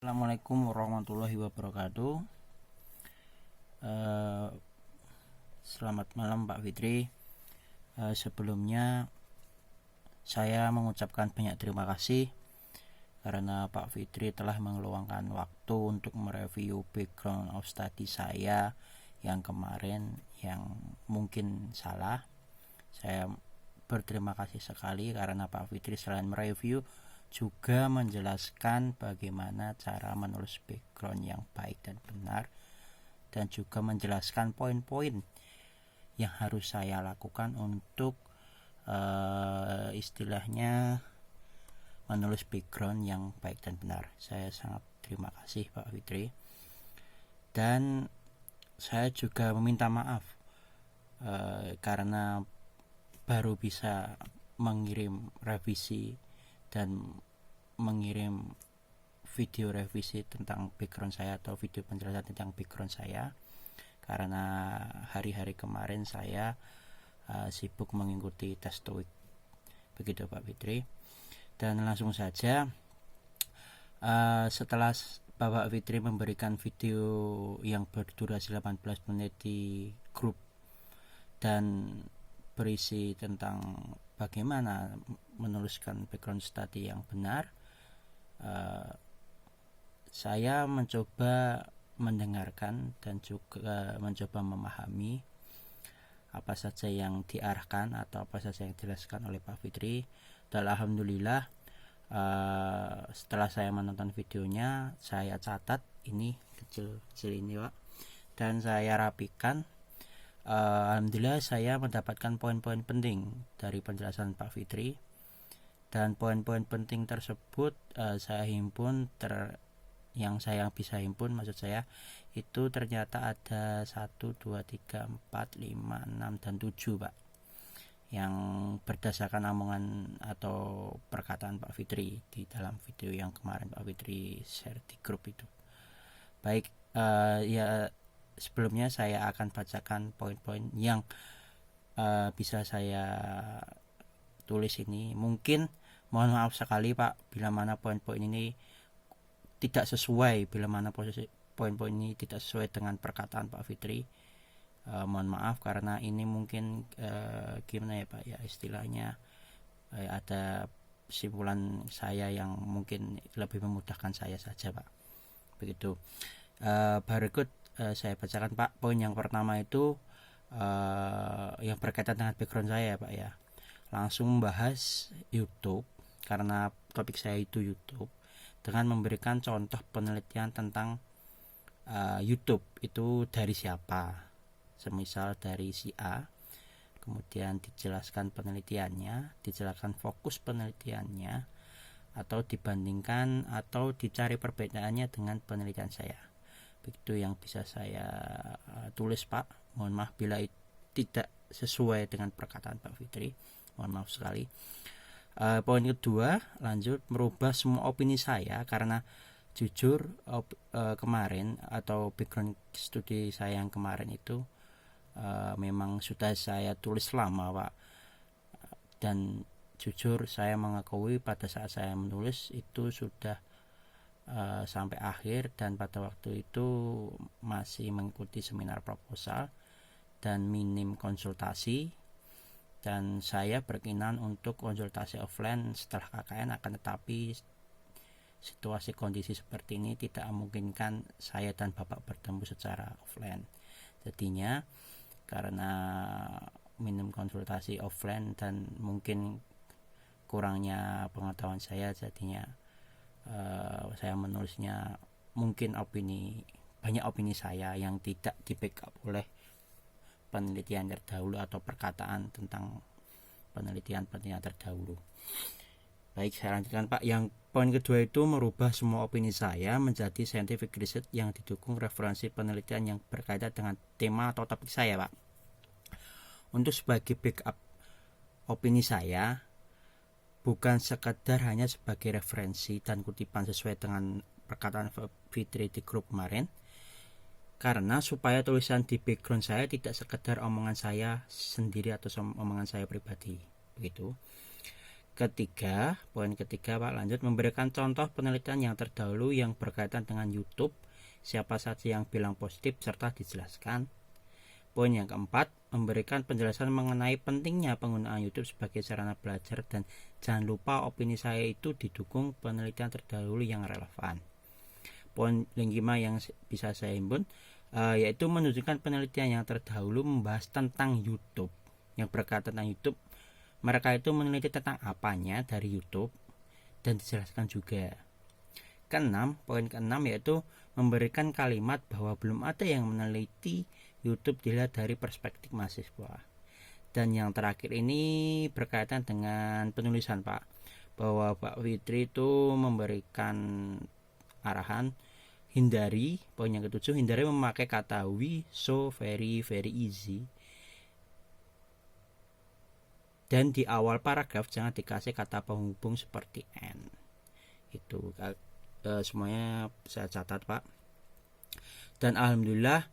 Assalamualaikum warahmatullahi wabarakatuh. Selamat malam Pak Fitri. Sebelumnya saya mengucapkan banyak terima kasih karena Pak Fitri telah mengeluangkan waktu untuk mereview background of study saya yang kemarin yang mungkin salah. Saya berterima kasih sekali karena Pak Fitri selain mereview juga menjelaskan bagaimana cara menulis background yang baik dan benar, dan juga menjelaskan poin-poin yang harus saya lakukan untuk istilahnya menulis background yang baik dan benar. Saya sangat terima kasih Pak Fitri, dan saya juga meminta maaf karena baru bisa mengirim revisi dan mengirim video revisi tentang background saya atau video penjelasan tentang background saya karena hari-hari kemarin saya sibuk mengikuti tes TOEIC. Begitu Pak Fitri. Dan langsung saja, setelah Bapak Fitri memberikan video yang berdurasi 18 menit di grup dan berisi tentang bagaimana menuliskan background study yang benar, saya mencoba mendengarkan dan juga mencoba memahami apa saja yang diarahkan atau apa saja yang dijelaskan oleh Pak Fitri. Dan alhamdulillah, setelah saya menonton videonya, saya catat ini kecil-kecil ini Pak, dan saya rapikan. Alhamdulillah saya mendapatkan poin-poin penting dari penjelasan Pak Fitri, dan poin-poin penting tersebut saya himpun yang saya bisa himpun, maksud saya itu ternyata ada 1, 2, 3, 4, 5, 6, dan 7 Pak, yang berdasarkan omongan atau perkataan Pak Fitri di dalam video yang kemarin Pak Fitri share di grup itu. Baik, ya sebelumnya saya akan bacakan poin-poin yang bisa saya tulis ini. Mungkin mohon maaf sekali Pak bila mana poin-poin ini tidak sesuai, bila mana poin-poin ini tidak sesuai dengan perkataan Pak Fitri. Mohon maaf karena ini mungkin gimana ya Pak ya, istilahnya ada kesimpulan saya yang mungkin lebih memudahkan saya saja Pak. Begitu. Berikut saya bacakan Pak. Poin yang pertama itu yang berkaitan dengan background saya Pak ya. Langsung membahas YouTube karena topik saya itu YouTube, dengan memberikan contoh penelitian tentang YouTube itu dari siapa. Semisal dari si A, kemudian dijelaskan penelitiannya, dijelaskan fokus penelitiannya, atau dibandingkan atau dicari perbedaannya dengan penelitian saya. Begitu yang bisa saya tulis Pak. Mohon maaf bila tidak sesuai dengan perkataan Pak Fitri, mohon maaf sekali. Poin kedua, lanjut merubah semua opini saya karena jujur kemarin atau background studi saya yang kemarin itu memang sudah saya tulis lama Pak, dan jujur saya mengakui pada saat saya menulis itu sudah sampai akhir, dan pada waktu itu masih mengikuti seminar proposal dan minim konsultasi, dan saya berkenan untuk konsultasi offline setelah KKN, akan tetapi situasi kondisi seperti ini tidak memungkinkan saya dan Bapak bertemu secara offline. Jadinya karena minim konsultasi offline dan mungkin kurangnya pengetahuan saya, jadinya saya menulisnya mungkin banyak opini saya yang tidak di backup oleh penelitian terdahulu atau perkataan tentang penelitian terdahulu. Baik, saya lanjutkan Pak. Yang poin kedua itu merubah semua opini saya menjadi scientific research yang didukung referensi penelitian yang berkaitan dengan tema atau topik saya Pak. Untuk sebagai backup opini saya, bukan sekadar hanya sebagai referensi dan kutipan sesuai dengan perkataan Fitri di grup kemarin, karena supaya tulisan di background saya tidak sekedar omongan saya sendiri atau omongan saya pribadi. Begitu. Poin ketiga Pak, lanjut memberikan contoh penelitian yang terdahulu yang berkaitan dengan YouTube, siapa saja yang bilang positif serta dijelaskan. Poin yang keempat, memberikan penjelasan mengenai pentingnya penggunaan YouTube sebagai sarana belajar dan jangan lupa opini saya itu didukung penelitian terdahulu yang relevan. Poin yang kelima yang bisa saya himpun yaitu menunjukkan penelitian yang terdahulu membahas tentang YouTube, yang berkaitan tentang YouTube. Mereka itu meneliti tentang apanya dari YouTube dan dijelaskan juga. Poin keenam yaitu memberikan kalimat bahwa belum ada yang meneliti YouTube dilihat dari perspektif mahasiswa. Dan yang terakhir ini berkaitan dengan penulisan Pak, bahwa Pak Fitri itu memberikan arahan poin yang ketujuh, hindari memakai kata we, so, very easy. Dan di awal paragraf jangan dikasih kata penghubung seperti and. Itu semuanya saya catat Pak. Dan alhamdulillah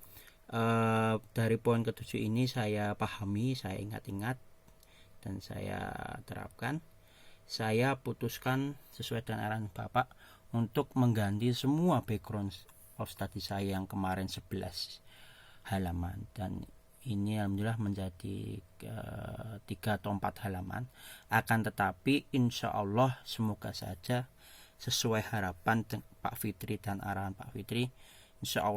dari poin ketujuh ini saya pahami, saya ingat-ingat, dan saya terapkan. Saya putuskan sesuai dengan arahan Bapak untuk mengganti semua background of study saya yang kemarin 11 halaman, dan ini alhamdulillah menjadi 3 atau 4 halaman. Akan tetapi insya Allah semoga saja sesuai harapan Pak Fitri dan arahan Pak Fitri, insya Allah